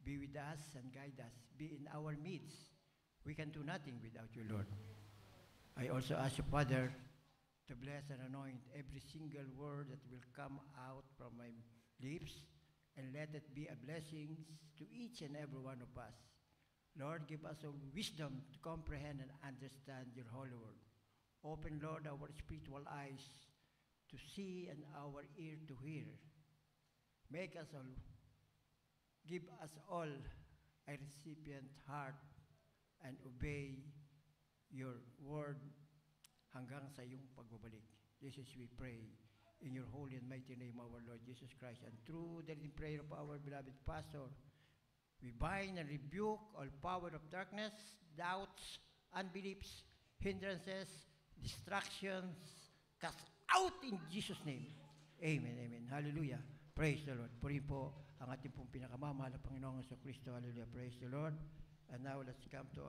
Be with us and guide us. Be in our midst. We can do nothing without you, Lord. I also ask you, Father, to bless and anoint every single word that will come out from my lips, and let it be a blessing to each and every one of us. Lord, give us all wisdom to comprehend and understand your holy word. Open, Lord, our spiritual eyes to see and our ear to hear. Make us all, give us all a recipient heart and obey your word hanggang sa iyong pagbabalik. This is we pray in your holy and mighty name, our Lord Jesus Christ. And through the prayer of our beloved pastor, we bind and rebuke all power of darkness, doubts, unbeliefs, hindrances, distractions, cast out in Jesus' name. Amen, amen. Hallelujah. Praise the Lord. Purihin po ang ating pong pinakamamahal na Panginoong Kristo. Hallelujah. Praise the Lord. And now let's come to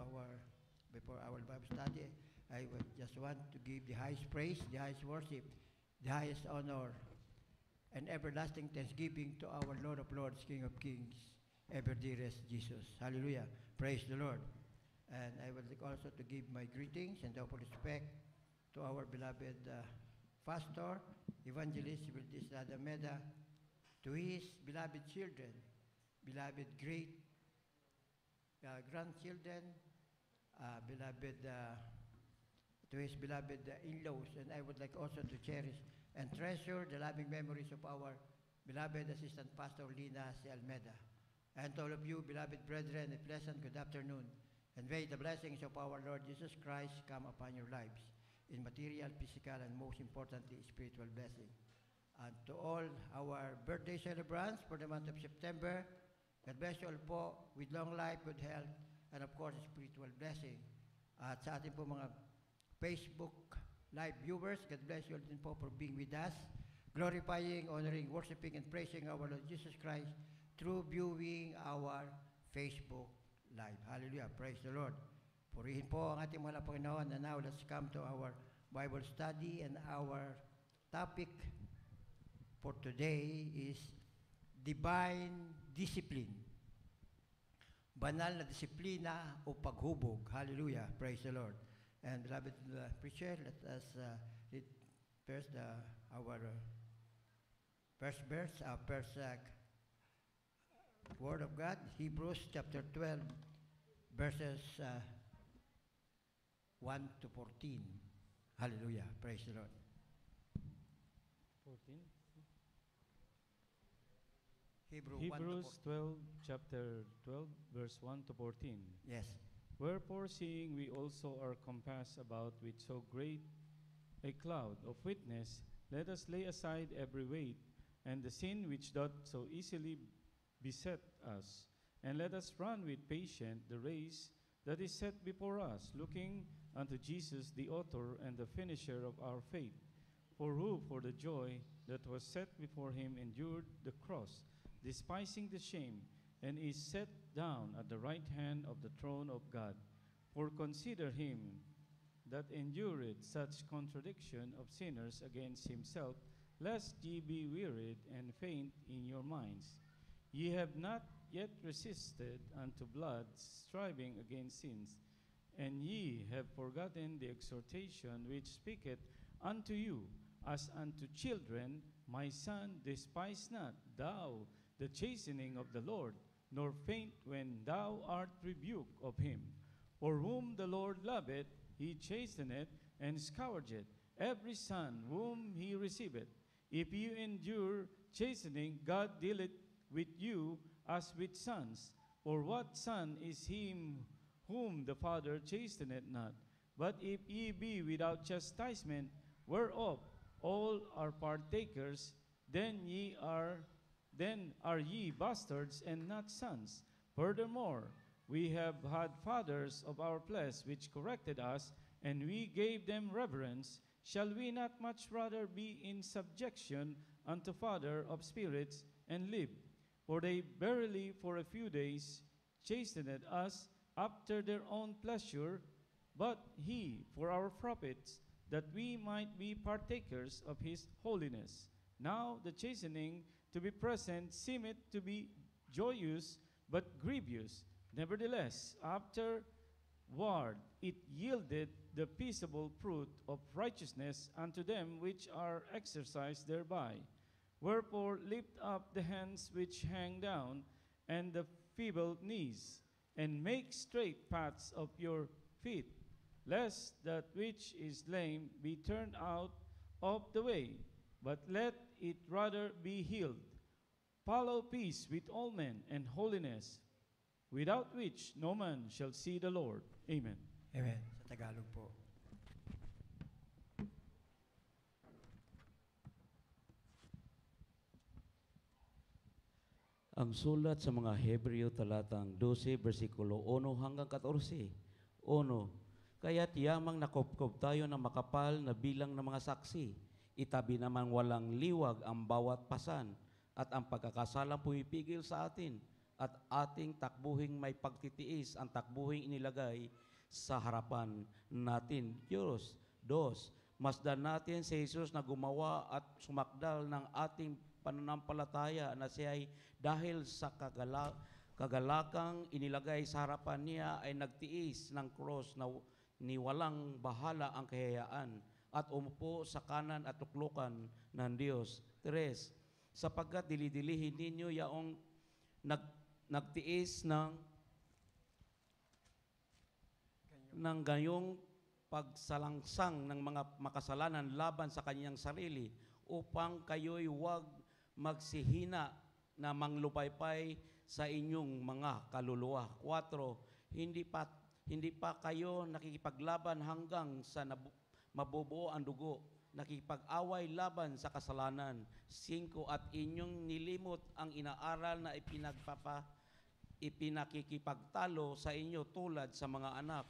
before our Bible study. I just want to give the highest praise, the highest worship, the highest honor, and everlasting thanksgiving to our Lord of Lords, King of Kings, ever dearest Jesus. Hallelujah. Praise the Lord. And I would like also to give my greetings and double respect to our beloved pastor, evangelist, Valdis Adameda, to his beloved children, beloved great grandchildren, to his beloved in-laws. And I would like also to cherish and treasure the loving memories of our beloved Assistant Pastor Lina C. Almeda. And to all of you, beloved brethren, a pleasant good afternoon. And may the blessings of our Lord Jesus Christ come upon your lives in material, physical, and most importantly, spiritual blessing. And to all our birthday celebrants for the month of September, God bless you all po with long life, good health, and of course, spiritual blessing. At sa ating po mga Facebook live viewers, God bless you all din po for being with us, glorifying, honoring, worshiping, and praising our Lord Jesus Christ through viewing our Facebook live. Hallelujah. Praise the Lord. Purihin po ang ating mahal na Panginoon. And now, let's come to our Bible study, and our topic for today is divine discipline. Banal na disiplina o paghubog. Hallelujah. Praise the Lord. And beloved preacher, let us read first our first verse, our first Word of God, Hebrews chapter 12, verses 1 to 14. Hallelujah. Praise the Lord. 14. Hebrews 12, chapter 12, verse 1 to 14. Yes. Wherefore, seeing we also are compassed about with so great a cloud of witness, let us lay aside every weight and the sin which doth so easily beset us, and let us run with patience the race that is set before us, looking unto Jesus, the author and the finisher of our faith, for who for the joy that was set before him endured the cross, despising the shame, and is set down at the right hand of the throne of God. For consider him that endured such contradiction of sinners against himself, lest ye be wearied and faint in your minds. Ye have not yet resisted unto blood, striving against sins, and ye have forgotten the exhortation which speaketh unto you as unto children. My son, despise not thou the chastening of the Lord, nor faint when thou art rebuked of him. For whom the Lord loveth, he chasteneth and scourgeth every son whom he receiveth. If you endure chastening, God dealeth with you as with sons. For what son is him whom the Father chasteneth not? But if ye be without chastisement, whereof all are partakers, then are ye bastards and not sons. Furthermore, we have had fathers of our flesh which corrected us, and we gave them reverence. Shall we not much rather be in subjection unto Father of spirits and live? For they verily for a few days chastened us after their own pleasure, but he for our profits, that we might be partakers of his holiness. Now the chastening to be present seemeth to be joyous, but grievous. Nevertheless, afterward it yielded the peaceable fruit of righteousness unto them which are exercised thereby. Wherefore lift up the hands which hang down, and the feeble knees, and make straight paths of your feet, lest that which is lame be turned out of the way, but let it rather be healed. Follow peace with all men and holiness, without which no man shall see the Lord. Amen. Amen. Sa Tagalog po. Ang sulat sa mga Hebreo talatang 12, versikulo 1 hanggang 14. 1. Kaya't yamang nakopkop tayo ng makapal na bilang ng mga saksi. Itabi naman walang liwag ang bawat pasan at ang pagkakasalang pumipigil sa atin at ating takbuhing may pagtitiis ang takbuhing inilagay sa harapan natin. Diyos. 2. Masdan natin si Jesus na gumawa at sumakdal ng ating pananampalataya na siya ay dahil sa kagalakang inilagay sa harapan niya ay nagtiis ng cross na ni walang bahala ang kahiyaan at umupo sa kanan at tuklukan ng Diyos. 3. Sapagkat dilidilihin ninyo yaong nagtiis ng gayong pagsalangsang ng mga makasalanan laban sa kanyang sarili upang kayo'y huwag magsihina na manglupaypay sa inyong mga kaluluwa. 4. Hindi pa kayo nakikipaglaban hanggang sa mabubuo ang dugo, nakikipag-away laban sa kasalanan. 5. At inyong nilimot ang inaaral na ipinakikipagtalo sa inyo tulad sa mga anak.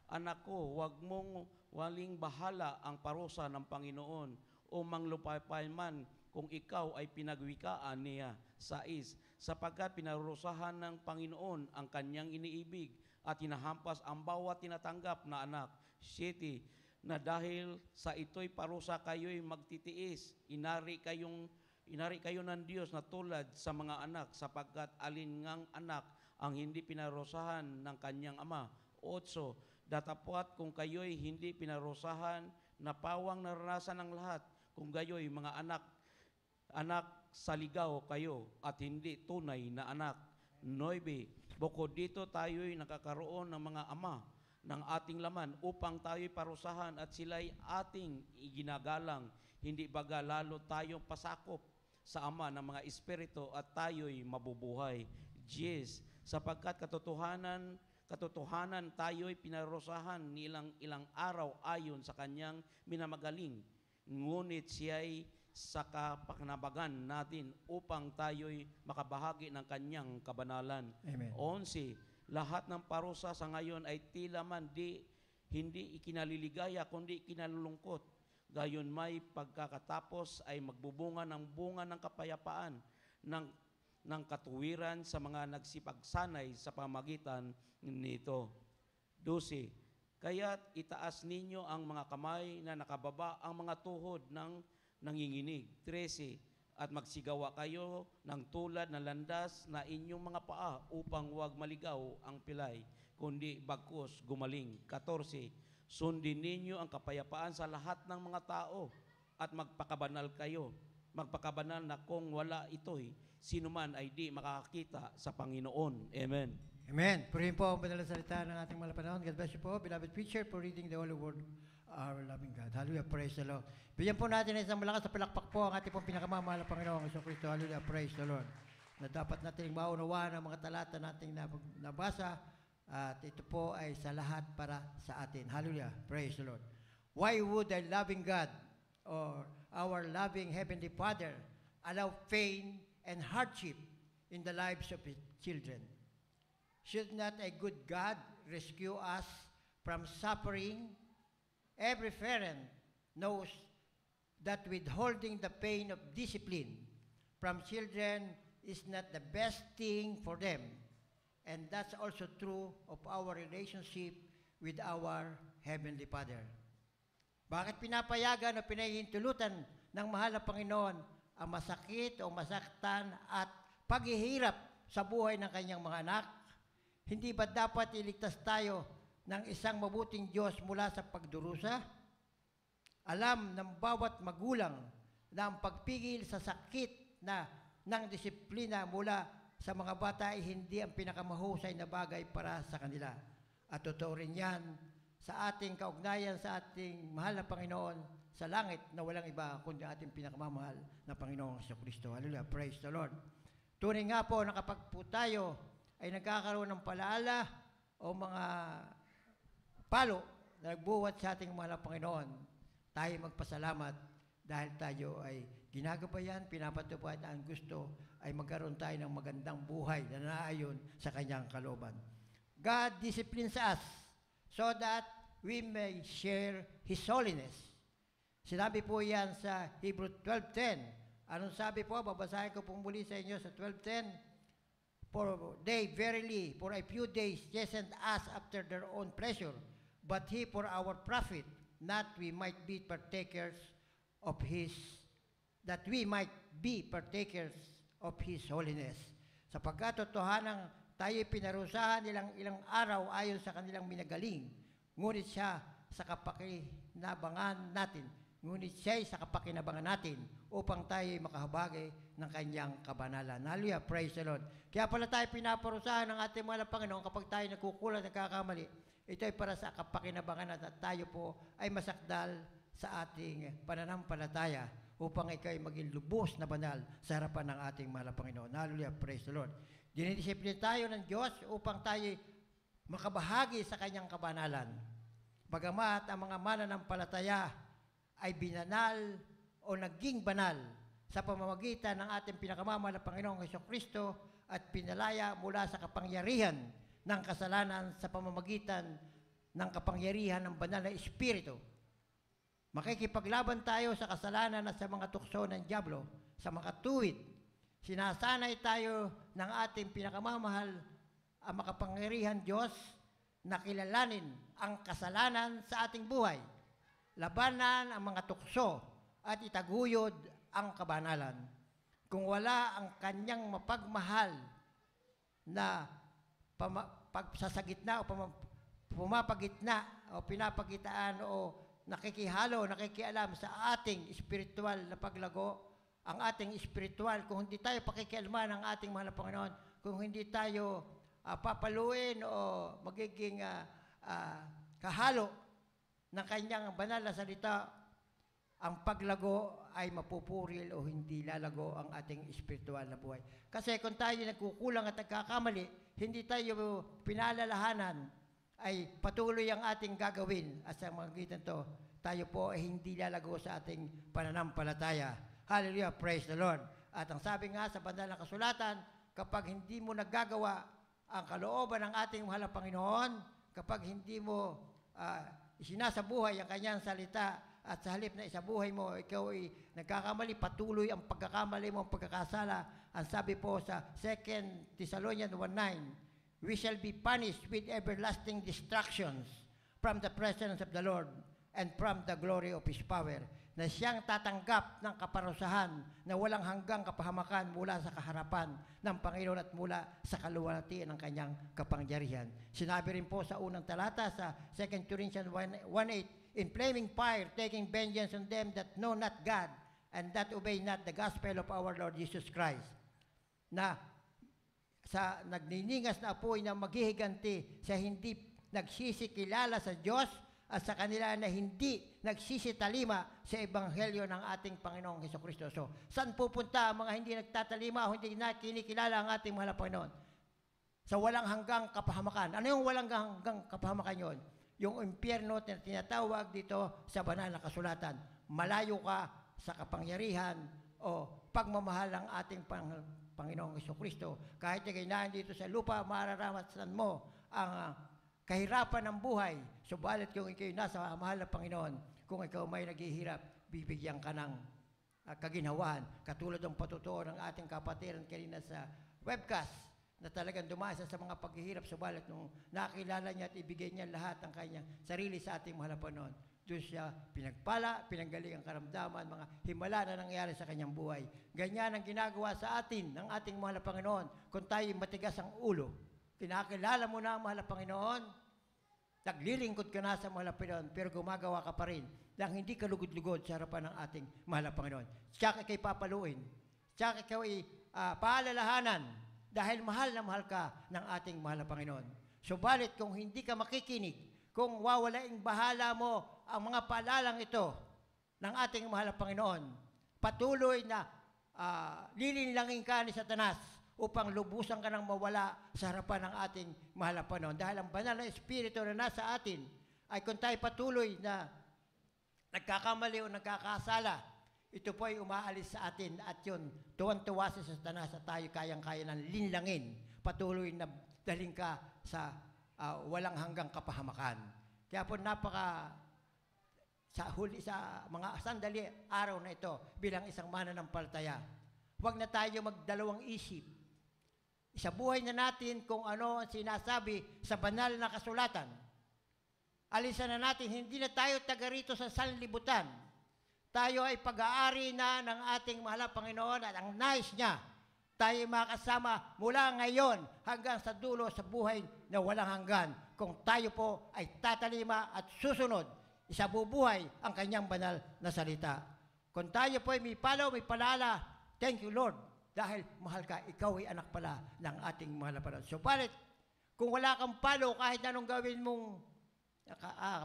Anak ko, huwag mong waling bahala ang parusa ng Panginoon o manglupaypay man kung ikaw ay pinagwikaan niya. 6. Sapagkat pinarusahan ng Panginoon ang kanyang iniibig at hinahampas ang bawat tinatanggap na anak. 7. Na dahil sa ito'y parusa kayo'y magtitiis, inari kayo ng Diyos na tulad sa mga anak, sapagkat alingang anak ang hindi pinarusahan ng kanyang ama. 8. Datapwat kung kayo'y hindi pinarusahan, na pawang naranasan ng lahat, kung gayo'y mga anak sa ligaw kayo at hindi tunay na anak. 9. Bukod dito tayo'y nakakaroon ng mga ama ng ating laman upang tayo'y parusahan at sila'y ating iginagalang. Hindi baga lalo tayong pasakop sa ama ng mga espiritu at tayo'y mabubuhay. 10. Sapagkat katotohanan tayo'y pinarusahan ilang araw ayon sa kanyang minamagaling. Ngunit siya'y sa kapakinabangan natin upang tayo'y makabahagi ng kanyang kabanalan. Amen. 11. Lahat ng parusa sa ngayon ay tila man hindi ikinaliligaya kundi ikinalulungkot. Gayon may pagkakatapos ay magbubunga ng bunga ng kapayapaan ng katuwiran sa mga nagsipagsanay sa pamagitan nito. 12. Kaya't itaas ninyo ang mga kamay na nakababa, ang mga tuhod ng nanginginig. 13. At magsigawa kayo ng tulad ng landas na inyong mga paa upang huwag maligaw ang pilay, kundi bagkus gumaling. 14. Sundin ninyo ang kapayapaan sa lahat ng mga tao at magpakabanal kayo. Magpakabanal na kung wala ito'y sino man ay di makakakita sa Panginoon. Amen. Amen. Purihin po ang banal na salita ng ating malapanahon. God bless you po, beloved preacher, for reading the Holy Word, our loving God. Hallelujah, praise the Lord. Bigyan po natin ng isang malakas na palakpak po ang ating pong pinakamamahal na Panginoong Kristo. Hallelujah, praise the Lord. Na dapat natin maunawaan ang mga talata nating nabasa at ito po ay sa lahat para sa atin. Hallelujah, praise the Lord. Why would a loving God or our loving Heavenly Father allow pain and hardship in the lives of His children? Should not a good God rescue us from suffering? Every parent knows that withholding the pain of discipline from children is not the best thing for them. And that's also true of our relationship with our Heavenly Father. Bakit pinapayagan o pinahihintulutan ng mahal na Panginoon ang masakit o masaktan at paghihirap sa buhay ng kanyang mga anak? Hindi ba dapat iligtas tayo ng isang mabuting Diyos mula sa pagdurusa? Alam ng bawat magulang na ang pagpigil sa sakit ng disiplina mula sa mga bata ay hindi ang pinakamahusay na bagay para sa kanila. At totoo rin yan sa ating kaugnayan sa ating mahal na Panginoon sa langit na walang iba kundi ating pinakamamahal na Panginoong Jesucristo. Hallelujah. Praise the Lord. Tunay nga po na kapag po tayo ay nagkakaroon ng palaala o mga palo na nagbuhat sa ating mahal na Panginoon, tayo magpasalamat dahil tayo ay ginagabayan, pinapatupad ang gusto ay magkaroon tayo ng magandang buhay na naayon sa kanyang kalooban. God disciplines us so that we may share His holiness. Sinabi po yan sa Hebrew 12:10. Anong sabi po? Babasahin ko po muli sa inyo sa 12:10. For they verily for a few days chastened us after their own pleasure, but He for our profit, that we might be partakers of His holiness. Sapagkat totohanang tayo pinarusahan ilang araw ayon sa kanilang minagaling, ngunit siya sa kapakinabangan natin upang tayo makahabagi ng kanyang kabanalan. Hallelujah, praise the Lord. Kaya pala tayo pinaparusahan ng ating mahal na Panginoon kapag tayo nagkukulang, nagkakamali. Ito ay para sa kapakinabangan at tayo po ay masakdal sa ating pananampalataya upang ikaw ay maging lubos na banal sa harapan ng ating mahal na Panginoon. Hallelujah, praise the Lord. Dinidisiplina tayo ng Diyos upang tayo makabahagi sa kanyang kabanalan. Bagamat ang mga mananampalataya ay binanal o naging banal sa pamamagitan ng ating pinakamamahal na Panginoong Jesucristo at pinalaya mula sa kapangyarihan ng kasalanan sa pamamagitan ng kapangyarihan ng banal na Espiritu. Makikipaglaban tayo sa kasalanan at sa mga tukso ng dyablo, sa mga tuwid. Sinasanay tayo ng ating pinakamamahal ang makapangyarihan Diyos na kilalanin ang kasalanan sa ating buhay, labanan ang mga tukso at itaguyod ang kabanalan. Kung wala ang kanyang mapagmahal na pagsasagitna o pumapagitna o pinapagitaan o nakikihalo, nakikialam sa ating espiritual na paglago, ang ating espiritual, kung hindi tayo pakikialaman ng ating mahal na Panginoon, kung hindi tayo papaluin o magiging kahalo ng kanyang banal na salita, ang paglago ay mapupuril o hindi lalago ang ating espiritual na buhay. Kasi kung tayo nagkukulang at nagkakamali, hindi tayo pinalalahanan, ay patuloy ang ating gagawin. At sa mga gitan to, tayo po ay hindi lalago sa ating pananampalataya. Hallelujah, praise the Lord. At ang sabi nga sa banal na kasulatan, kapag hindi mo nagagawa ang kalooban ng ating mahal na Panginoon, kapag hindi mo isinasabuhay ang kanyang salita, at sa halip na isabuhay mo, ikaw ay nagkakamali, patuloy ang pagkakamali mo, ang pagkakasala. Ang sabi po sa 2 Thessalonians 1:9, we shall be punished with everlasting destructions from the presence of the Lord and from the glory of His power, na siyang tatanggap ng kaparusahan na walang hanggang kapahamakan mula sa kaharapan ng Panginoon at mula sa kaluwalhatian ng kanyang kapangyarihan. Sinabi rin po sa unang talata sa 2 Corinthians 1:8, in flaming fire, taking vengeance on them that know not God and that obey not the gospel of our Lord Jesus Christ. Na sa nagniningas na apoy na maghihiganti sa hindi nagsisikilala sa Diyos at sa kanila na hindi nagsisitalima sa ebanghelyo ng ating Panginoong Jesucristo. So, saan pupunta ang mga hindi nagtatalima o hindi na kinikilala ang ating mahal na Panginoon? Sa walang hanggang kapahamakan. Ano yung walang hanggang kapahamakan yon? Yung impyerno na tinatawag dito sa banal na kasulatan. Malayo ka sa kapangyarihan o pagmamahal ng ating Panginoong Jesucristo. Kahit na dito sa lupa, mararanasan mo ang kahirapan ng buhay. Subalit kung ikaw nasa mahal na Panginoon, kung ikaw may naghihirap, bibigyan ka ng kaginhawaan. Katulad ng patutuo ng ating kapatiran kanina sa webcast, na talagang dumasa sa mga paghihirap, subalit nung nakilala niya at ibigay niya lahat ng kanyang sarili sa ating mahal na Panginoon, doon siya pinagpala, pinanggaling ang karamdaman, mga himala na nangyari sa kanyang buhay. Ganyan ang ginagawa sa atin ng ating mahal na Panginoon. Kung tayo matigas ang ulo, kinakilala mo na ang mahal na Panginoon, naglilingkod ka na sa mahal na Panginoon, pero gumagawa ka pa rin dahil hindi ka lugod-lugod sa harapan ng ating mahal na Panginoon. Tsaka kay papaluin, tsaka kay paalalahanan, dahil mahal na mahal ka ng ating mahal na Panginoon. Subalit kung hindi ka makikinig, kung wawalaing bahala mo ang mga paalalang ito ng ating mahal na Panginoon, patuloy na lilinlangin ka ni Satanas upang lubusan ka ng mawala sa harapan ng ating mahal na Panginoon. Dahil ang banal na Espiritu na nasa atin ay kung tayo patuloy na nagkakamali o nagkakasala, ito po ay umaalis sa atin at yun, tuwan-tuwa si Satanas at tayo kayang-kaya ng linlangin, patuloy na daling ka sa walang hanggang kapahamakan. Kaya po sa mga sandali araw na ito bilang isang mananampalataya, huwag na tayo magdalawang isip. Sa buhay na natin kung ano ang sinasabi sa banal na kasulatan. Alisan na natin, hindi na tayo taga rito sa sanlibutan. Tayo ay pag-aari na ng ating mahal na Panginoon at ang nais niya tayo makasama mula ngayon hanggang sa dulo sa buhay na walang hanggan kung tayo po ay tatalima at susunod, isabubuhay ang kanyang banal na salita. Kung tayo po ay may palaw, may palala, thank you Lord, dahil mahal ka, ikaw ay anak pala ng ating mahal na Panginoon. So, palit, kung wala kang palo, kahit anong gawin mong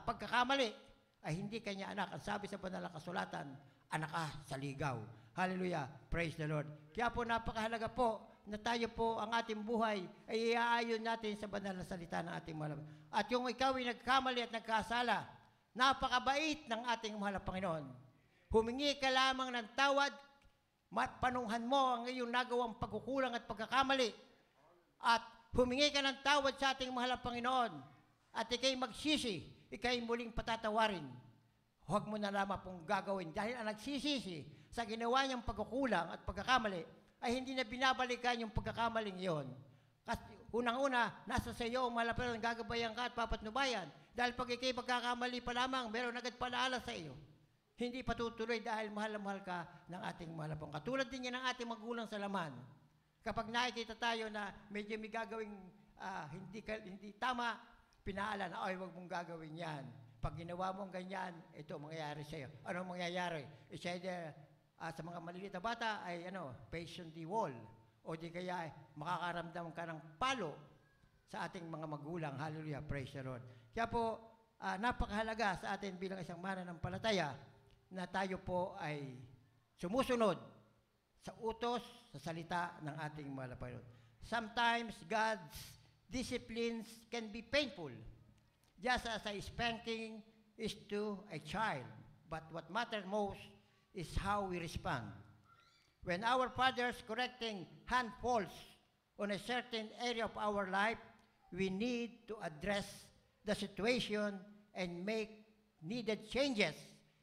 pagkakamali, ay hindi kanya anak. Ang sabi sa banal na kasulatan, anak ka sa ligaw. Hallelujah. Praise the Lord. Kaya po napakahalaga po na tayo po ang ating buhay ay iaayon natin sa banal na salita ng ating mahal. At yung ikaw ay nagkamali at nagkasala, napakabait ng ating mahal na Panginoon. Humingi ka lamang ng tawad, panunghan mo ang iyong nagawang pagkukulang at pagkakamali. At humingi ka ng tawad sa ating mahal na Panginoon. At ikay magsisi, ikay muling patatawarin. Huwag mo na lamang pong gagawin. Dahil ang nagsisisi sa ginawa niyang pagkukulang at pagkakamali, ay hindi na binabalikan yung pagkakamaling iyon. Kasi unang-una, nasa sa iyo ang mahal na Panginoon, gagabayan ka at papatnubayan. Dahil pag ikay magkakamali pa lamang, meron agad palaala sa iyo. Hindi patutuloy dahil mahal na mahal ka ng ating mahal na Panginoon. Katulad din yan ng ating magulang sa laman. Kapag nakikita tayo na medyo may gagawing hindi tama, pinaalan na, ay, huwag mong gagawin yan. Pag ginawa mong ganyan, ito mangyayari sa iyo. Ano mangyayari? It's either sa mga maliliit na bata ay patient the wall o di kaya makakaramdam ka ng palo sa ating mga magulang. Hallelujah, praise the Lord. Kaya po, napakahalaga sa atin bilang isang mananampalataya na tayo po ay sumusunod sa utos, sa salita ng ating mahal na Panginoon. Sometimes God's disciplines can be painful, just as a spanking is to a child. But what matters most is how we respond. When our father's correcting hand falls on a certain area of our life, we need to address the situation and make needed changes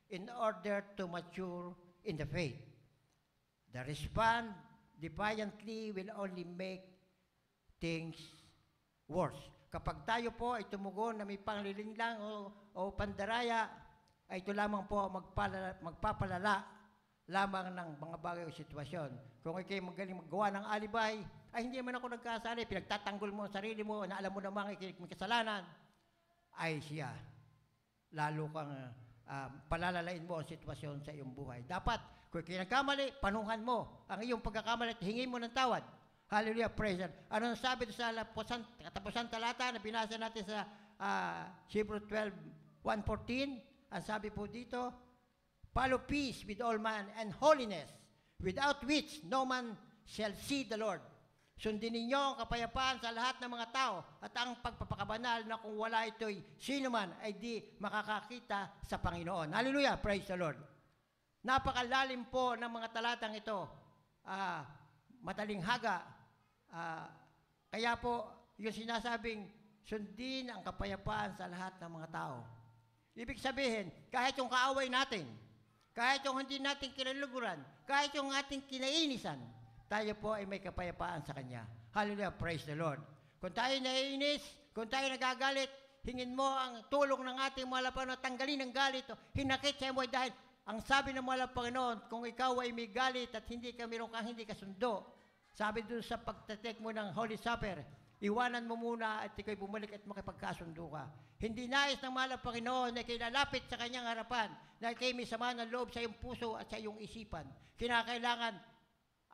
in order to mature in the faith. The respond defiantly will only make things worse. Kapag tayo po ay tumugon na may panglilinglang o pandaraya, ay ito lamang po magpapalala lamang ng mga bagay o sitwasyon. Kung ikay magaling maggawa ng alibay, ay hindi man ako nagkasala, pinagtatanggol mo ang sarili mo, na alam mo namang may kasalanan, ay siya. Lalo kang palalalain mo ang sitwasyon sa iyong buhay. Dapat, kung ikay nagkamali, panuhan mo ang iyong pagkakamali at hingin mo ng tawad. Hallelujah, praise God. Ano sabi ito sa katapusan talata na binasa natin sa Hebrews 12:1-14? Ang sabi po dito, follow peace with all man and holiness, without which no man shall see the Lord. Sundin ninyo ang kapayapaan sa lahat ng mga tao at ang pagpapakabanal na kung wala ito'y sino man ay di makakakita sa Panginoon. Hallelujah, praise the Lord. Napakalalim po ng mga talatang ito. Matalinghaga. Kaya po, yung sinasabing, sundin ang kapayapaan sa lahat ng mga tao. Ibig sabihin, kahit yung kaaway natin, kahit yung hindi natin kinaluguran, kahit yung ating kinainisan, tayo po ay may kapayapaan sa Kanya. Hallelujah, praise the Lord. Kung tayo naiinis, kung tayo nagagalit, hingin mo ang tulong ng ating mahal na Panginoon, tanggalin ang galit o hinakit sa mo dahil ang sabi ng mahal na Panginoon, kung ikaw ay may galit at hindi ka meron kang hindi kasundo, sabi doon sa pagtatek mo ng Holy Supper, iwanan mo muna at ikaw'y bumalik at makipagkasundo ka. Hindi nais ng mahal na Panginoon na kinalapit sa kanyang harapan dahil kayo may sama ng loob sa iyong puso at sa iyong isipan. Kinakailangan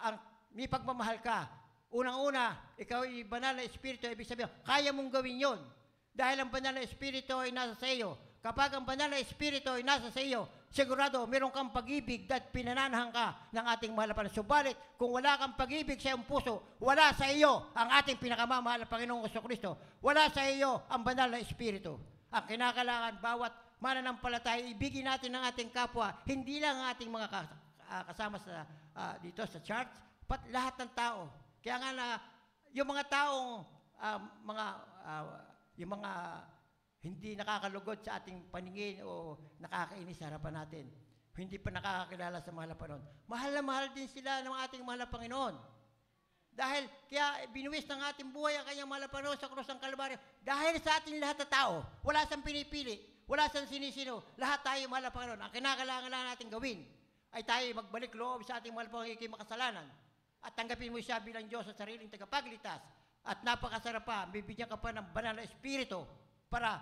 ang may pagmamahal ka. Unang-una, ikaw ay banal na espiritu, ibig sabihin, kaya mong gawin yon. Dahil ang banal na espiritu ay nasa sa iyo. Kapag ang banal na espiritu ay nasa sa iyo, sigurado, meron kang pag-ibig at pinananahan ka ng ating mahal na Panginoon. Subalit, kung wala kang pag-ibig sa iyong puso, wala sa iyo ang ating pinakamamahal na Panginoong Jesucristo. Wala sa iyo ang banal na espiritu. Ang kinakailangan, bawat mananampalataya, ibigin natin ng ating kapwa, hindi lang ang ating mga kasama sa, dito sa church, pat lahat ng tao. Kaya nga na, yung mga taong, yung mga hindi nakakalugod sa ating paningin o nakakainis sa harapan natin, hindi pa nakakakilala sa mahal na Panginoon, mahal na mahal din sila ng ating mahal na Panginoon. Dahil, kaya binuwis ng ating buhay ang kanyang mahal na Panginoon sa krus ng Kalbaryo. Dahil sa ating lahat na tao, wala siyang pinipili, wala siyang sinisino, lahat tayo mahal na Panginoon. Ang kinakailangan lang natin gawin ay tayo magbalik loob sa ating mahal na Panginoon kay makasalanan at tanggapin mo siya bilang Diyos sa sariling tagapagligtas. At napakasarap pa, bibigyan ka pa ng banal na espiritu para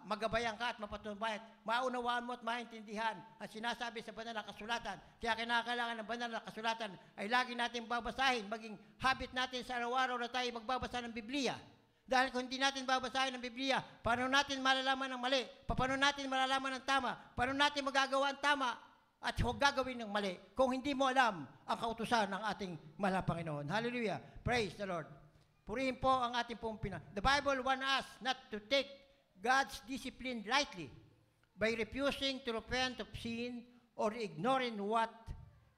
magabayan ka at mapatunayan, maunawaan mo at maintindihan ang sinasabi sa banal na kasulatan. Kaya kinakailangan ng banal na kasulatan ay lagi natin babasahin, maging habit natin sa araw-araw na tayo magbabasa ng Biblia. Dahil kung hindi natin babasahin ng Biblia, paano natin malalaman ng mali? Paano natin malalaman ng tama? Paano natin magagawa ang tama at huwag gagawin ng mali kung hindi mo alam ang kautusan ng ating mahal na Panginoon? Hallelujah! Praise the Lord! Purihin po ang ating pong The Bible wants us not to take God's discipline lightly by refusing to repent of sin or ignoring what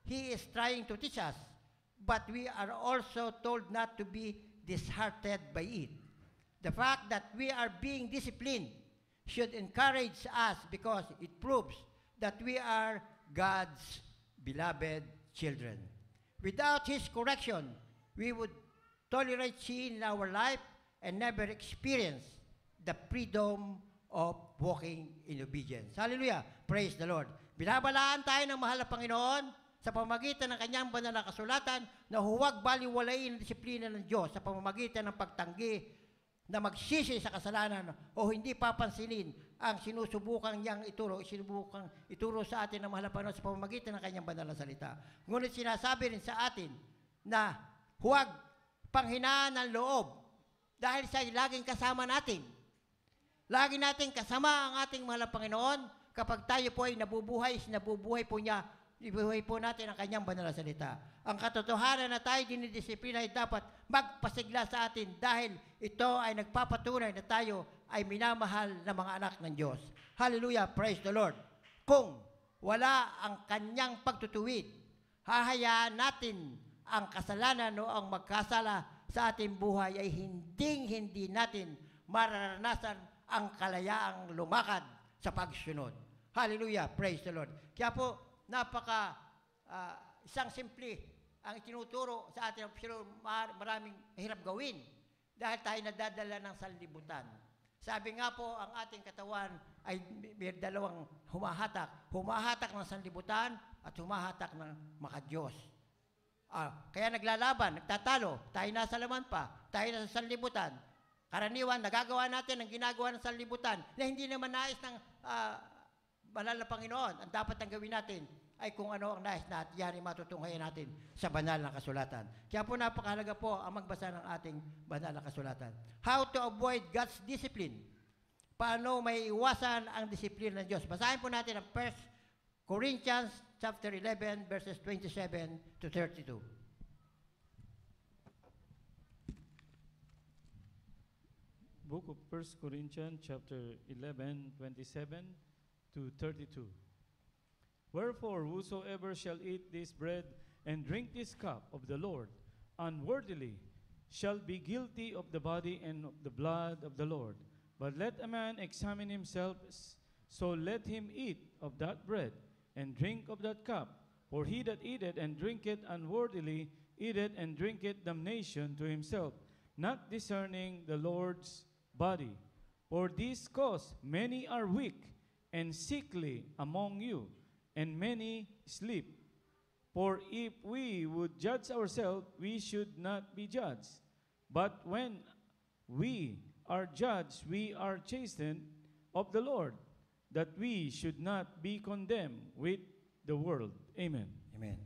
He is trying to teach us. But we are also told not to be disheartened by it. The fact that we are being disciplined should encourage us because it proves that we are God's beloved children. Without His correction, we would tolerate sin in our life and never experience the freedom of walking in obedience. Hallelujah! Praise the Lord! Binabalaan tayo ng mahal na Panginoon sa pamamagitan ng kanyang banal na kasulatan na huwag baliwalain ang disiplina ng Diyos sa pamamagitan ng pagtanggi na magsisi sa kasalanan o hindi papansinin ang sinusubukang niyang ituro sa atin ng mahal na Panginoon sa pamamagitan ng kanyang banal na salita. Ngunit sinasabi rin sa atin na huwag panghinaan ng loob dahil siya laging kasama natin. Lagi natin kasama ang ating mahal na Panginoon kapag tayo po ay nabubuhay po niya, ibuhay po natin ang kanyang banal na salita. Ang katotohanan na tayo dinidisiplina ay dapat magpasigla sa atin dahil ito ay nagpapatunay na tayo ay minamahal na mga anak ng Diyos. Hallelujah! Praise the Lord! Kung wala ang kanyang pagtutuwid, hahayaan natin ang kasalanan o ang magkasala sa ating buhay ay hindi natin mararanasan ang kalayaang lumakad sa pagsunod. Hallelujah! Praise the Lord! Kaya po, isang simple ang itinuturo sa atin, pero maraming hirap gawin dahil tayo nadadala ng sanlibutan. Sabi nga po, ang ating katawan ay may dalawang humahatak. Humahatak ng sanlibutan at humahatak ng makadiyos. Kaya naglalaban, nagtatalo, tayo nasa laman pa, tayo nasa sanlibutan. Karaniwan, nagagawa natin ang ginagawa ng sanlibutan na hindi naman nais ng banal na Panginoon. Ang dapat ang gawin natin ay kung ano ang nais na at yan ay matutunghayan natin sa banal na kasulatan. Kaya po napakahalaga po ang magbasa ng ating banal na kasulatan. How to avoid God's discipline. Paano may iwasan ang disiplina ng Diyos. Basahin po natin ang 1 Corinthians chapter 11 verses 27 to 32. Book of 1 Corinthians chapter 11, 27 to 32. Wherefore, whosoever shall eat this bread and drink this cup of the Lord unworthily shall be guilty of the body and of the blood of the Lord. But let a man examine himself, so let him eat of that bread and drink of that cup. For he that eateth and drinketh unworthily eateth and drinketh damnation to himself, not discerning the Lord's body. For this cause many are weak and sickly among you, and many sleep. For if we would judge ourselves, we should not be judged. But when we are judged, we are chastened of the Lord, that we should not be condemned with the world. Amen. Amen.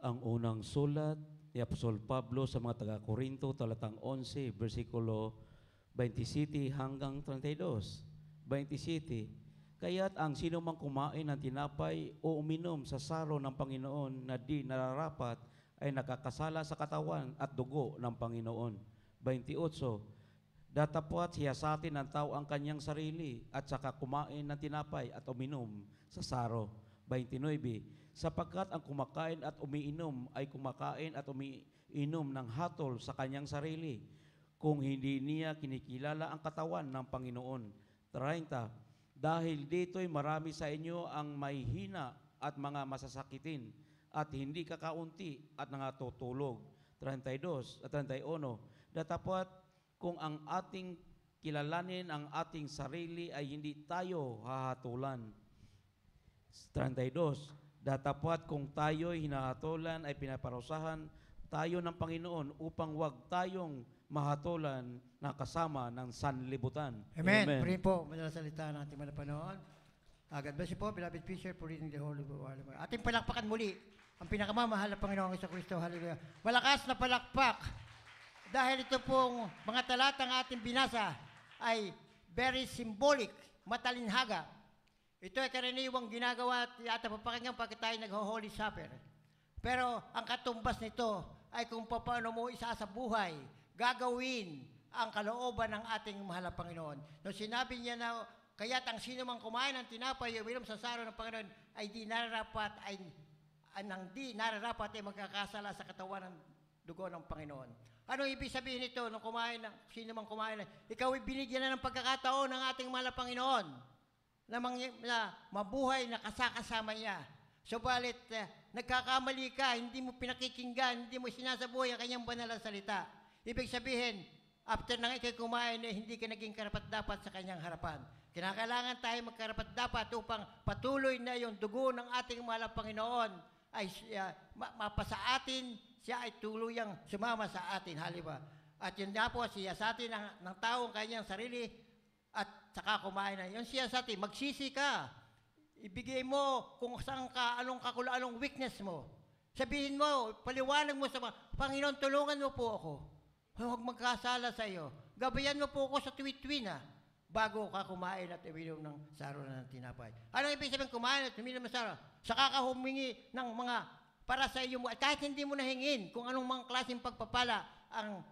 Ang unang sulat ni Apostol Pablo sa mga taga-Korinto, talatang 11, versikulo 27 hanggang 32. 27. Kaya't ang sino mang kumain ng tinapay o uminom sa saro ng Panginoon na di nararapat ay nakakasala sa katawan at dugo ng Panginoon. 28. Datapwat siyasatin ng tao ang kanyang sarili at saka kumain ng tinapay at uminom sa saro. 29. Sapagkat ang kumakain at umiinom ay kumakain at umiinom ng hatol sa kanyang sarili, kung hindi niya kinikilala ang katawan ng Panginoon. 30. Dahil dito'y marami sa inyo ang may hina at mga masasakitin, at hindi kakaunti at nangatutulog. 32 at 31. Datapwat kung ang ating kilalanin ang ating sarili ay hindi tayo hahatulan. 32. Datapwat kung tayo'y hinahatulan ay pinaparusahan tayo ng Panginoon upang wag tayong mahatulan na kasama ng sanlibutan. Amen. Pray po, madalas salita ng ating malapanoon. God bless you po, beloved Fisher, for reading the Holy Word. Ating palakpakan muli ang pinakamamahal na Panginoong Kristo. Hallelujah. Malakas na palakpak. Dahil ito pong mga talatang ating binasa ay very symbolic, matalinhaga. Ito ay karaniwang ginagawa at papakinggan pagkat tayo nag-Holy Supper. Pero ang katumbas nito ay kung paano mo isa sa buhay gagawin ang kalooban ng ating mahal na Panginoon. Nung sinabi niya na, kaya't ang sino mang kumain ng tinapay o uminom sa saro ng Panginoon ay di nararapat ay magkakasala sa katawan ng dugo ng Panginoon. Ano ibig sabihin nito nung sino mang kumain? Ikaw ay binigyan na ng pagkakataon ng ating mahal na Panginoon na mabuhay na kasama niya. Subalit, nagkakamali ka, hindi mo pinakikinggan, hindi mo sinasabuhay ang kanyang banal na salita. Ibig sabihin, after nang ikay kumain, hindi ka naging karapat-dapat sa kanyang harapan. Kinakailangan tayo magkarapat-dapat upang patuloy na yung dugo ng ating mahal na Panginoon ay mapasa atin, siya ay tuluyang sumama sa atin. Haliba. At yun nga po, siya sa atin ng taong kanyang sarili at saka kumain na. Yun siya sa atin, magsisi ka. Ibigay mo kung saan ka, anong weakness mo. Sabihin mo, paliwanag mo sa Panginoon, tulungan mo po ako. Huwag magkasala sa iyo. Gabayan mo po ako sa tuwi-tuwi na bago ka kumain at uminom ng saro ng tinapay. Anong ibig sabihin kumain at uminom ng saro? Saka ka humingi ng mga para sa iyo mo. At kahit hindi mo nahingin kung anong mga klaseng pagpapala ang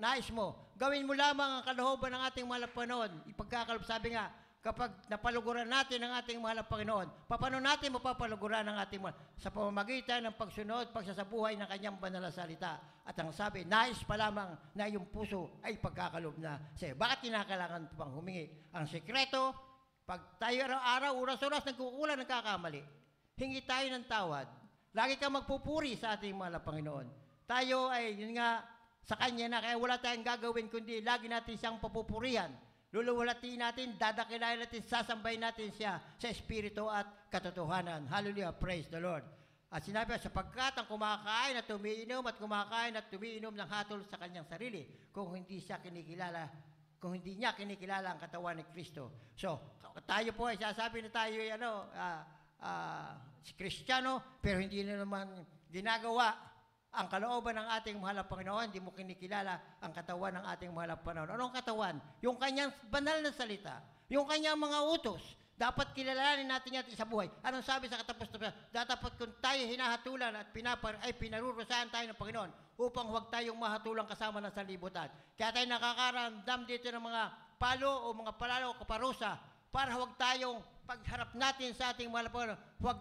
nais mo, gawin mo lamang ang kalooban ng ating mahal na Panginoon. Ipagkakalob, sabi nga, kapag napaluguran natin ang ating mahal na Panginoon, paano natin mapapaluguran ang ating mahal? Sa pamamagitan ng pagsunod, pagsasabuhay ng kanyang banal na salita. At ang sabi, nais pa lamang na yung puso ay pagkakalob na sa'yo. Bakit kinakailangan pang humingi? Ang sekreto, pag tayo araw-araw, oras-oras, nagkukulang, nagkakamali, hingi tayo ng tawad. Lagi kang magpupuri sa ating mahal na Panginoon. Tayo ay, yun nga, sa Kanya na, kaya wala tayong gagawin, kundi lagi natin siyang papupurihan. Luluwalatiin natin, dadakilain natin, sasambay natin siya sa Espiritu at katotohanan. Hallelujah, praise the Lord. At sinabi, sapagkat ang kumakain at tumiinom ng hatol sa kanyang sarili, kung hindi niya kinikilala ang katawan ni Kristo. So, tayo po ay sasabi na tayo ay Kristiyano, pero hindi na naman ginagawa ang kalooban ng ating mahal na Panginoon, hindi mo kinikilala ang katawan ng ating mahal na Panginoon. Anong katawan? Yung kanyang banal na salita, yung kanyang mga utos, dapat kilalanin natin yan sa buhay. Anong sabi sa katapos-tapos? Dapat kung tayo hinahatulan at pinarurusahan tayo ng Panginoon upang huwag tayong mahatulang kasama ng sanlibutan. Kaya tayo nakakaramdam dito ng mga palo o mga palalo o kaparusa para huwag tayong pagharap natin sa ating mahal na Panginoon, huwag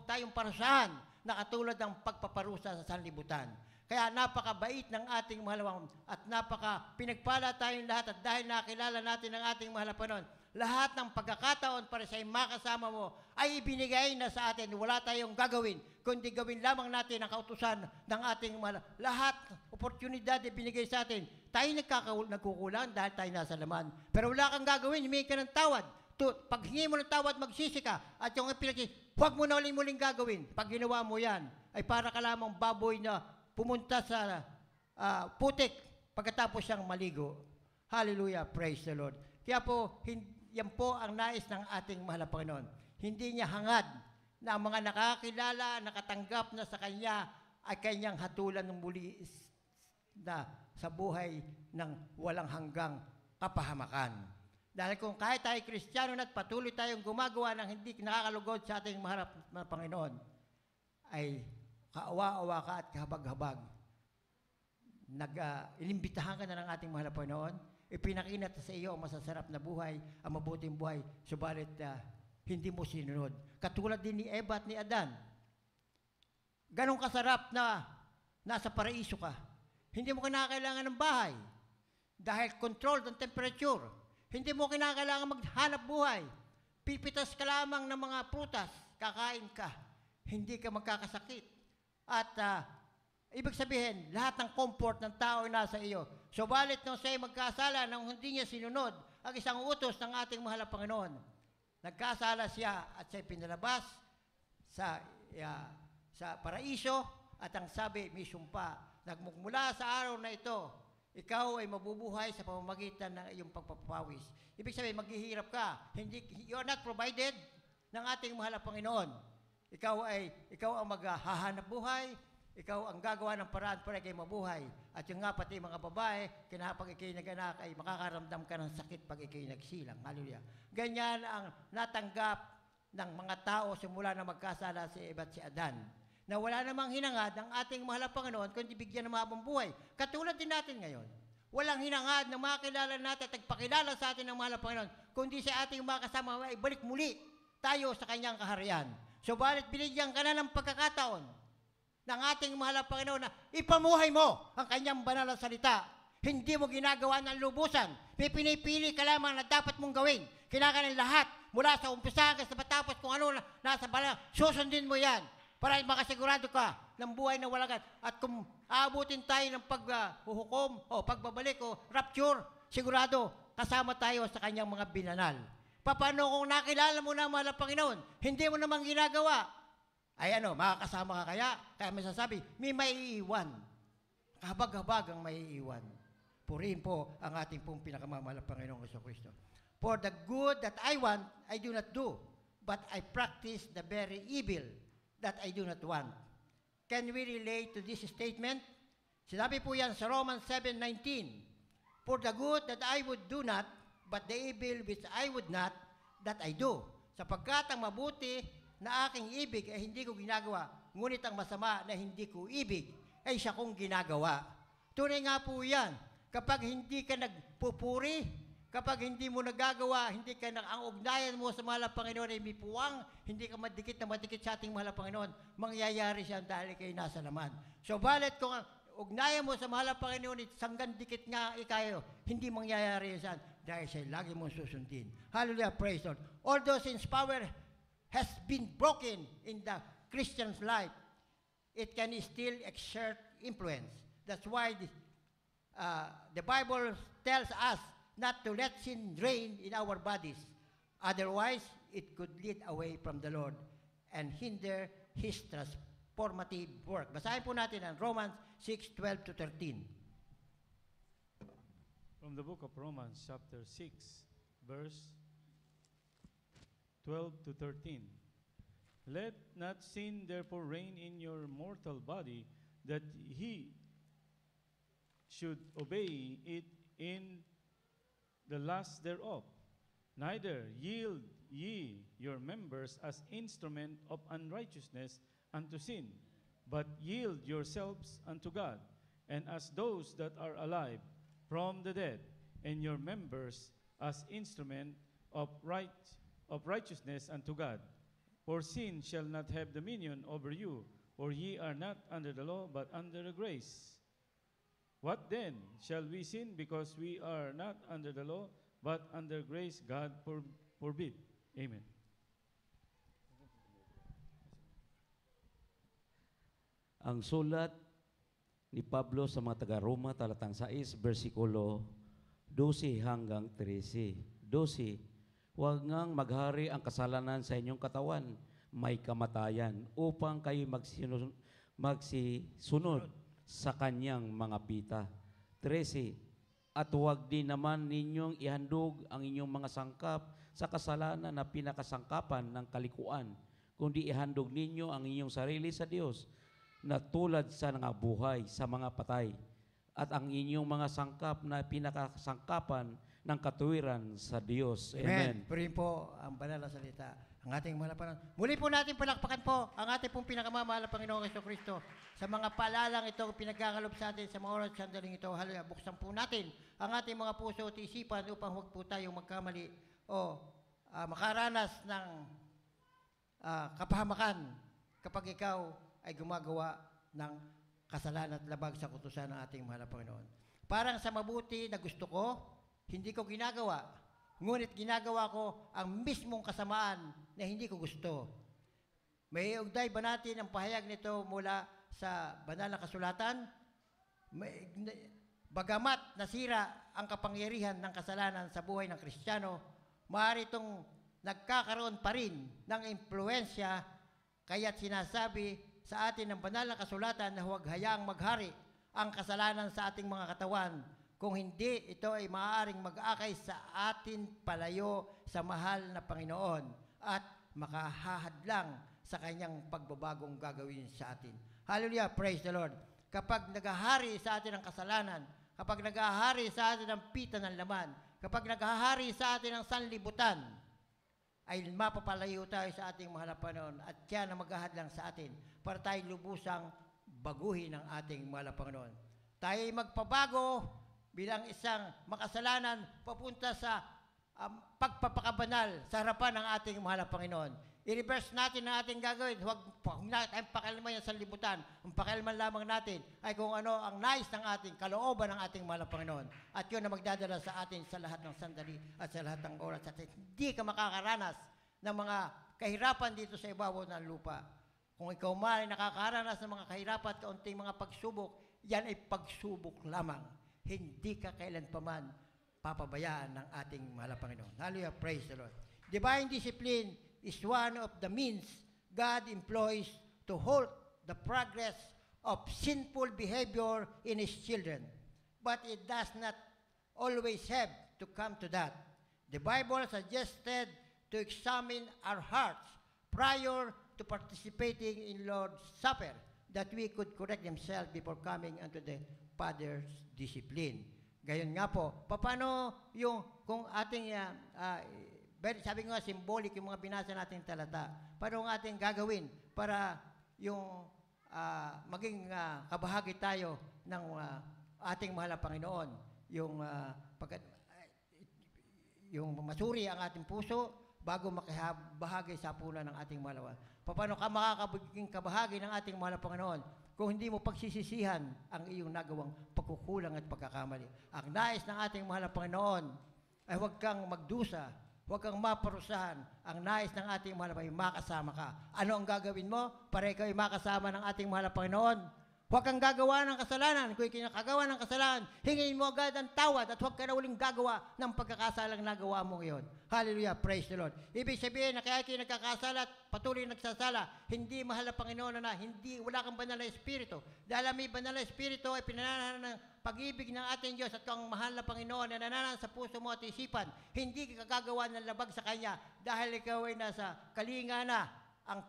tayong parusahan na katulad ng pagpaparusa sa sanlibutan. Kaya napakabait ng ating mahal at napaka pinagpala tayong lahat at dahil nakilala natin ang ating mahal na Panginoon, lahat ng pagkakataon para sa makasama mo ay ibinigay na sa atin. Wala tayong gagawin, kundi gawin lamang natin ang kautusan ng ating lahat, oportunidad ibinigay sa atin. Tayo nagkukulang dahil tayo nasa laman. Pero wala kang gagawin, humingi ka ng tawad. Pag hingi mo ng tawad, magsisi ka. At yung huwag mo na uling-muling gagawin. Pag ginawa mo yan, ay para ka lamang baboy na pumunta sa putik pagkatapos siyang maligo. Hallelujah, praise the Lord. Kaya po, yan po ang nais ng ating mahal na Panginoon. Hindi niya hangad na ang mga nakakilala, nakatanggap na sa Kanya ay Kanyang hatulan ng muli na sa buhay ng walang hanggang kapahamakan. Dahil kung kahit tayo Kristiyano na at patuloy tayong gumagawa ng hindi nakakalugod sa ating maharap na Panginoon, ay kaawa-awa ka at kahabag-habag. Inimbitahan ka na ng ating mahal na Panginoon, ipinakinat sa iyo ang masasarap na buhay, ang mabuting buhay, subalit hindi mo sinunod. Katulad din ni Eva at ni Adan. Ganong kasarap na nasa paraiso ka. Hindi mo kinakailangan ng bahay dahil controlled ang temperature. Hindi mo kinakailangan maghanap buhay. Pipitas ka lamang ng mga prutas, kakain ka. Hindi ka magkakasakit. At ibig sabihin, lahat ng comfort ng tao ay nasa iyo. Subalit nung siya'y magkasala, nang hindi niya sinunod ang isang utos ng ating mahal na Panginoon, nagkasala siya at siya'y pinalabas sa paraiso at ang sabi, may sumpa, nagmula sa araw na ito, ikaw ay mabubuhay sa pamamagitan ng iyong pagpapawis. Ibig sabihin, maghihirap ka. You are not provided ng ating mahal na Panginoon. Ikaw ang maghahanap buhay, ikaw ang gagawa ng paraan para kayo mabuhay. At yung nga pati mga babae, kinapag ikay naganak ay makakaramdam ka ng sakit pag ikay nagsilang. Hallelujah. Ganyan ang natanggap ng mga tao simula na magkasala si Eva at si Adan. Na wala namang hinangad ng ating mahal na Panginoon kundi bigyan ng mahabang buhay. Katulad din natin ngayon. Walang hinangad na makilala natin at nagpakilala sa atin ng mahal na Panginoon kundi sa ating mga kasama ay balik muli tayo sa kanyang kaharian. Subalit binigyan ka na ng pagkakataon ng ating mahal na Panginoon na ipamuhay mo ang kanyang banal na salita. Hindi mo ginagawa ng lubusan. Pinipili ka lamang na dapat mong gawin. Kinakain lahat mula sa umpisa hanggang sa matapos kung ano nasa banal. Susundin mo yan para makasigurado ka ng buhay na walagan. At kung aabutin tayo ng paghuhukom o pagbabalik o rapture, sigurado kasama tayo sa kanyang mga binanal. Paano kung nakilala mo na mahal na Panginoon, hindi mo namang ginagawa, ay makakasama ka kaya? Kaya may sasabi, may maiiwan. Kahabag-habag ang maiiwan. Purihin po ang ating pong pinakamamahal na Panginoong Jesucristo. For the good that I want, I do not do, but I practice the very evil that I do not want. Can we relate to this statement? Sinabi po yan sa Romans 7:19. For the good that I would do not, but the evil which I would not, that I do. Sapagkat ang mabuti na aking ibig ay hindi ko ginagawa, ngunit ang masama na hindi ko ibig ay siya kong ginagawa. Tunay nga po yan. Kapag hindi ka nagpupuri, kapag hindi mo nagagawa, ang ugnayan mo sa mahal na Panginoon ay may puwang, hindi ka madikit na madikit sa ating mahal na Panginoon, mangyayari siya dahil kayo nasa laman. So, balit kung ang ugnayan mo sa mahal na Panginoon, sanggan dikit nga ikayo, hindi mangyayari siya dahil siya lagi mong susundin. Hallelujah, praise Lord. Although since power has been broken in the Christian's life, it can still exert influence. That's why the Bible tells us not to let sin reign in our bodies. Otherwise, it could lead away from the Lord and hinder His transformative work. Basahin po natin ang Romans 6:12-13. From the book of Romans, chapter 6, verse 12-13. Let not sin therefore reign in your mortal body, that he should obey it in the lust thereof. Neither yield ye your members as instrument of unrighteousness unto sin, but yield yourselves unto God, and as those that are alive from the dead, and your members as instrument of righteousness unto God. For sin shall not have dominion over you, for ye are not under the law, but under the grace. What then? Shall we sin because we are not under the law, but under grace God forbid. Amen. Ang sulat ni Pablo sa mga taga-Roma, talatang 6, versikulo 12 hanggang 13. 12, huwag ngang maghari ang kasalanan sa inyong katawan, may kamatayan, upang kayo magsisunod sa kanyang mga pita. 13, at huwag din naman ninyong ihandog ang inyong mga sangkap sa kasalanan na pinakasangkapan ng kalikuan, kundi ihandog ninyo ang inyong sarili sa Diyos, na tulad sa nangabuhay sa mga patay, at ang inyong mga sangkap na pinakasangkapan ng katuwiran sa Diyos. Amen. Purihin po ang banal na salita. Ang ating mahal na Panginoon. Muli po natin palakpakan po ang ating pong pinakamamahal na Panginoong Jesucristo sa mga paalalang ito pinagkakalob sa atin sa mga oras sandaling ito. Hallelujah. Buksan po natin ang ating mga puso at isipan upang huwag po tayong magkamali o makaranas ng kapahamakan kapag ikaw ay gumagawa ng kasalanan at labag sa kutusan ng ating mahal na Panginoon. Parang sa mabuti na gusto ko, hindi ko ginagawa, ngunit ginagawa ko ang mismong kasamaan na hindi ko gusto. May ugday ba natin ang pahayag nito mula sa banal na kasulatan? Bagamat nasira ang kapangyarihan ng kasalanan sa buhay ng Kristiyano, maaari itong nagkakaroon pa rin ng impluensya, kaya't sinasabi sa atin ng banal na kasulatan na huwag hayaang maghari ang kasalanan sa ating mga katawan. Kung hindi, ito ay maaaring mag-akay sa atin palayo sa mahal na Panginoon at makahahadlang sa kanyang pagbabagong gagawin sa atin. Hallelujah, praise the Lord. Kapag naghahari sa atin ang kasalanan, kapag naghahari sa atin ang pita ng laman, kapag naghahari sa atin ang sanlibutan, ay mapapalayo tayo sa ating mahal na Panginoon at siya na maghahadlang sa atin para tayo lubusang baguhin ang ating mahal na Panginoon. Tayo ay magpabago bilang isang makasalanan papunta sa pagpapakabanal sa harapan ng ating mahal na Panginoon. I-reverse natin ang ating gagawin. Huwag na tayong pakialaman yan sa libutan. Ang pakialaman lamang natin ay kung ano ang nais ng ating kalooban ng ating mahal na Panginoon. At yun na magdadala sa atin sa lahat ng sandali at sa lahat ng oras. At hindi ka makakaranas ng mga kahirapan dito sa ibabaw ng lupa. Kung ikaw man ay nakakaranas ng mga kahirapan at kaunting mga pagsubok, yan ay pagsubok lamang. Hindi ka kailanpaman papabayaan ng ating mahal na Panginoon. Hallelujah, praise the Lord. Divine discipline is one of the means God employs to halt the progress of sinful behavior in His children. But it does not always have to come to that. The Bible suggested to examine our hearts prior to participating in Lord's Supper, that we could correct themselves before coming unto the Father's discipline. Gayon nga po, paano yung kung ating sabi ko nga, symbolic yung mga binasa nating talata. Paano ang ating gagawin para yung maging kabahagi tayo ng ating mahal na Panginoon? Yung masuri ang ating puso bago makibahagi sa puna ng ating mahal na Panginoon. Paano ka makakabaging kabahagi ng ating mahal na Panginoon kung hindi mo pagsisisihan ang iyong nagawang pagkukulang at pagkakamali? Ang nais ng ating mahal na Panginoon ay huwag kang magdusa, huwag kang maparusahan. Ang nais ng ating mahal na Panginoon, makasama ka. Ano ang gagawin mo para ikaw ay makasama ng ating mahal na Panginoon? Huwag kang gagawa ng kasalanan. Kung kinakagawa ng kasalanan, hingin mo agad ang tawad at huwag ka na uling gagawa ng pagkakasalang nagawa mo ngayon. Hallelujah, praise the Lord. Ibig sabihin na kaya kayo nagkakasala at patuloy nagsasala, hindi mahal na Panginoon na wala kang banal na Espiritu. Dahil may banal na Espiritu ay pinananahan ng pag-ibig ng ating Diyos at kung mahal na Panginoon na nananahan sa puso mo at isipan, hindi ka gagawa ng labag sa Kanya dahil ikaw ay nasa kalinga na. Ang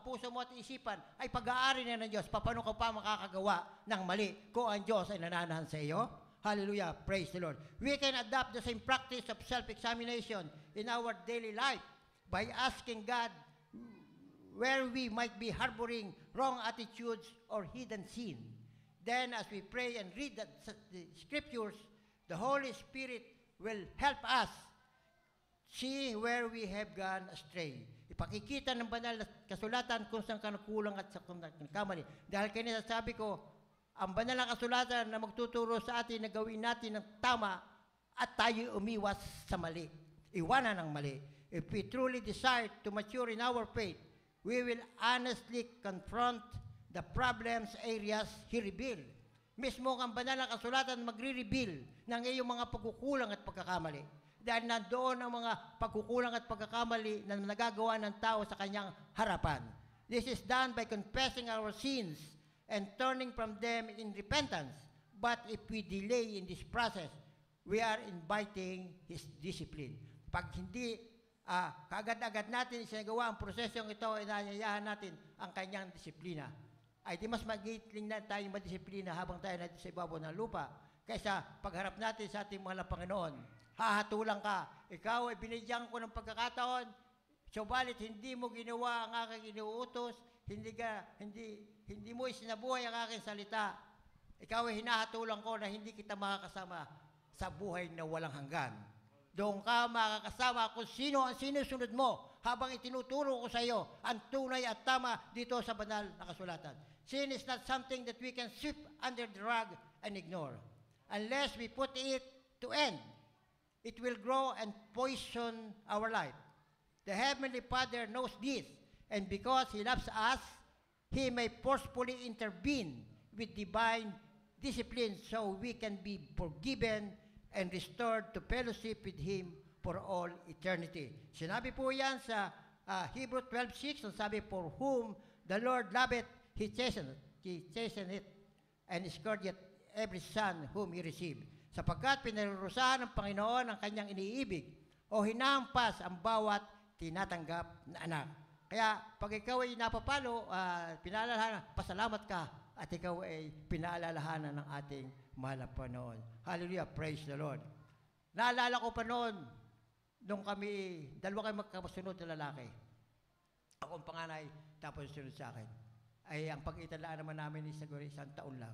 puso mo at isipan ay pag-aari na ng Diyos. Paano ka pa makakagawa ng mali kung ang Diyos ay nananahan sa iyo? Hallelujah, praise the Lord. We can adopt the same practice of self-examination in our daily life by asking God where we might be harboring wrong attitudes or hidden sin. Then as we pray and read the scriptures, the Holy Spirit will help us see where we have gone astray. Ipakikita ng banal na kasulatan kung saan ka nakulang at sa kung nagkamali. Dahil kaya sabi ko, ang banal na kasulatan na magtuturo sa atin na gawin natin ng tama at tayo umiwas sa mali. Iwanan ang mali. If we truly desire to mature in our faith, we will honestly confront the problems areas He revealed. Mismo ang banal na kasulatan magre-reveal ng iyong mga pagkukulang at pagkakamali. Dahil nandoon ang mga pagkukulang at pagkakamali na nagagawa ng tao sa kanyang harapan. This is done by confessing our sins and turning from them in repentance. But if we delay in this process, we are inviting His discipline. Pag hindi kaagad-agad natin isinagawa ang prosesong ito, inanyayahan natin ang kanyang disiplina. Ay di mas magiging na tayong madisiplina habang tayo natin sa ibabaw ng lupa kaysa pagharap natin sa ating mga Panginoon. Hahatulang ka. Ikaw ay binigyan ko ng pagkakataon, subalit hindi mo ginawa ang aking inuutos, hindi mo isinabuhay ang aking salita. Ikaw ay hinahatulang ko na hindi kita makakasama sa buhay na walang hanggan. Doon ka makakasama kung sino ang sinusunod mo habang itinuturo ko sa iyo ang tunay at tama dito sa banal na kasulatan. Sin is not something that we can sweep under the rug and ignore. Unless we put it to end, it will grow and poison our life. The Heavenly Father knows this, and because He loves us, He may forcefully intervene with divine discipline so we can be forgiven and restored to fellowship with Him for all eternity. Sinabi po yan sa Hebrews 12:6, ang sabi, for whom the Lord loveth, He chasteneth it, and scourgeth every son whom He received. Sapagkat pinarurusahan ng Panginoon ang kanyang iniibig o hinampas ang bawat tinatanggap na anak. Kaya pag ikaw ay napapalo, pinaalalahanan, pasalamat ka at ikaw ay pinaalalahanan ng ating mahal na Panginoon. Hallelujah, praise the Lord. Naalala ko pa noon, nung kami, dalawa kayo magkasunod na lalaki. Ako ang panganay, tapos sunod sa akin. Ay, ang pag-italaan naman namin is siguro 1 taon lang.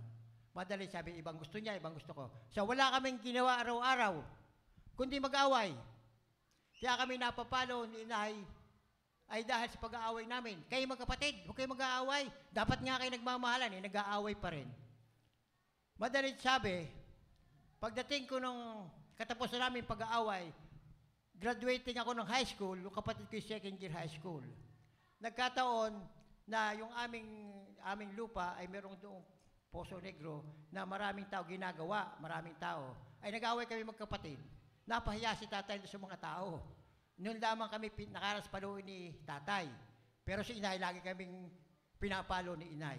Madali sabi, ibang gusto niya, ibang gusto ko. So, wala kaming ginawa araw-araw, kundi mag-away. Kaya kami napapalo ni Inay, ay dahil sa pag-aaway namin. Kayo magkapatid, huwag kayo mag-aaway. Dapat nga kayo nagmamahalan, nag-aaway pa rin. Madali sabi, pagdating ko nung katapusan namin pag-aaway, graduating ako ng high school, yung kapatid ko yung second year high school. Nagkataon na yung aming lupa ay merong doong Poso Negro na maraming tao ginagawa, maraming tao. Ay nag-away kami magkapatid. Napahiya si tatay sa mga tao. Noon lamang kami nakaras paluin ni tatay. Pero si Inay, lagi kaming pinapalo ni Inay.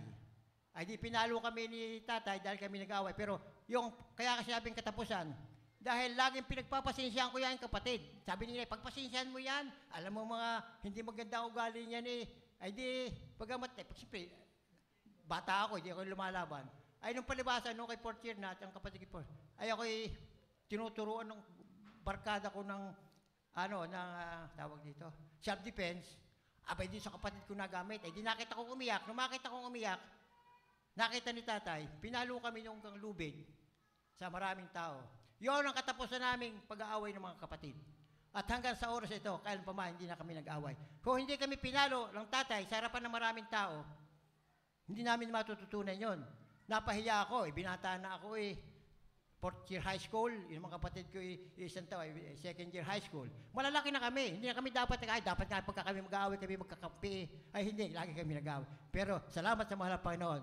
Ay di pinalo kami ni tatay dahil kami nag-away. Pero yung, kaya kasi sabing katapusan, dahil laging pinagpapasensyahan ko yan kapatid. Sabi ni Inay, pagpasensyahan mo yan, alam mo mga hindi maganda ugali niyan eh. Ay di, pagamat, siyempre, bata ako, hindi ako lumalaban. Ay nung palibasan, nung kay 4th year na, ang kapatid ko, ay ako'y tinuturuan ng barkada ko ng, tawag dito, self-defense. Abay din sa kapatid ko nagamit. Ay di nakita kong umiyak. Nung makita kong umiyak, nakita ni tatay, pinalo kami nung kang lubid sa maraming tao. Yun ang katapusan naming pag-aaway ng mga kapatid. At hanggang sa oras ito, kailan pa man, hindi na kami nag-aaway. Kung hindi kami pinalo ng tatay sa harapan ng maraming tao, hindi namin matututunan yon. Napahiya ako, binata na ako 4th year high school, yung mga kapatid ko isang taon, second year high school. Malalaki na kami, hindi na kami dapat nga pagka kami mag-aaway, kami magkakampi, ay hindi, lagi kami nag-aaway. Pero salamat sa mahal na Panginoon,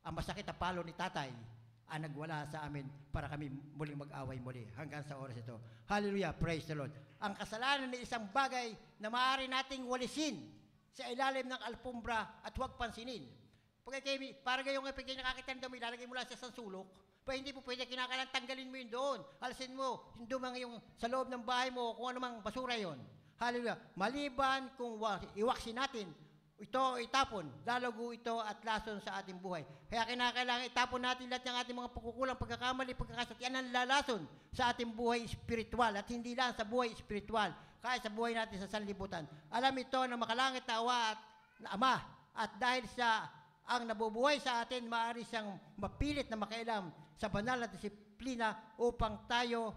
ang masakit na palo ni tatay, ang nagwala sa amin para kami muling mag-away muli hanggang sa oras ito. Hallelujah, praise the Lord. Ang kasalanan ay isang bagay na maaari nating walisin sa ilalim ng alpumbra at huwag pansinin. Para gayong ipigay nakakita ng dumi, ilalagay mo lang sa isang sulok, pa hindi po pwede kinakailangan tanggalin mo yun doon. Alisin mo, yung dumang yung sa loob ng bahay mo, kung ano mang basura yon. Hallelujah. Maliban kung iwaksin natin, ito itapon, lalago ito at lason sa ating buhay. Kaya kinakailangan itapon natin lahat ng ating mga pagkukulang, pagkakamali, pagkakasat. Yan ang lalason sa ating buhay spiritual at hindi lang sa buhay spiritual, kaya sa buhay natin sa sanlibutan. Alam ito na makalangit na awa at na Ama, at dahil sa ang nabubuhay sa atin, maaari siyang mapilit na makialam sa banal na disiplina upang tayo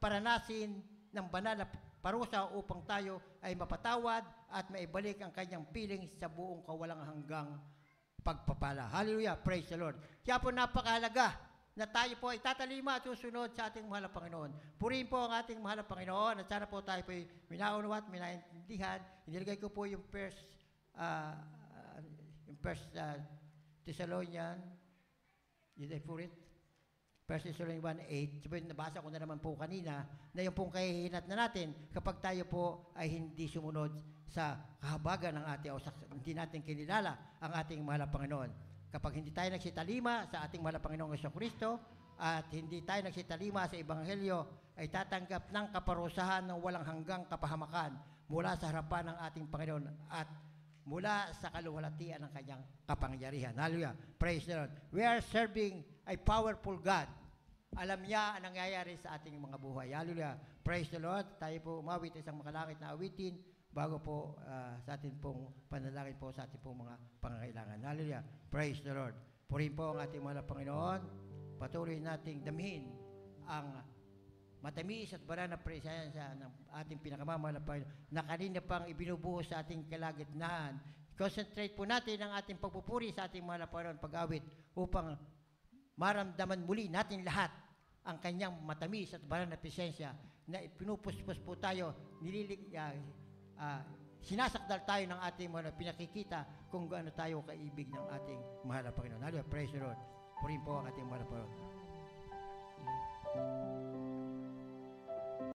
paranasin ng banal na parusa upang tayo ay mapatawad at maibalik ang kanyang piling sa buong kawalang hanggang pagpapala. Hallelujah, praise the Lord. Kaya po napakahalaga na tayo po ay tatalima at susunod sa ating mahal na Panginoon. Purihin po ang ating mahal na Panginoon at sana po tayo po ay minaunawa at minaintindihan. Inilagay ko po yung first Thessalonian, did I put it? 1 Thessalonians 1:8, sabi, nabasa ko na naman po kanina, na yung pong kahihinat na natin kapag tayo po ay hindi sumunod sa kahabagan ng ating, o hindi natin kinilala ang ating mahal na Panginoon. Kapag hindi tayo nagsitalima sa ating mahal na Panginoong Jesucristo at hindi tayo nagsitalima sa Ebanghelyo, ay tatanggap ng kaparusahan ng walang hanggang kapahamakan mula sa harapan ng ating Panginoon at mula sa kaluwalhatian ng kanyang kapangyarihan. Hallelujah. Praise the Lord. We are serving a powerful God. Alam niya ang nangyayari sa ating mga buhay. Hallelujah. Praise the Lord. Tayo po umawit isang makalangit na awitin bago po sa atin pong panalangin po sa ating pong mga pangangailangan. Hallelujah. Praise the Lord. Purihin po ang ating mga Panginoon. Patuloy nating damhin ang matamis at banal na presensya ng ating pinakamamahal na Panginoon na kanina pang ibinubuhos sa ating kalagitnaan. Concentrate po natin ang ating pagpupuri sa ating mahal na Panginoon pag-awit upang maramdaman muli natin lahat ang kanyang matamis at banal na presensya na pinupuspos po tayo, sinasakdal tayo ng ating mga pinakikita kung gaano tayo kaibig ng ating mahal na Panginoon. Hallelujah. Praise the Lord. Purihin po ang ating mahal na Panginoon.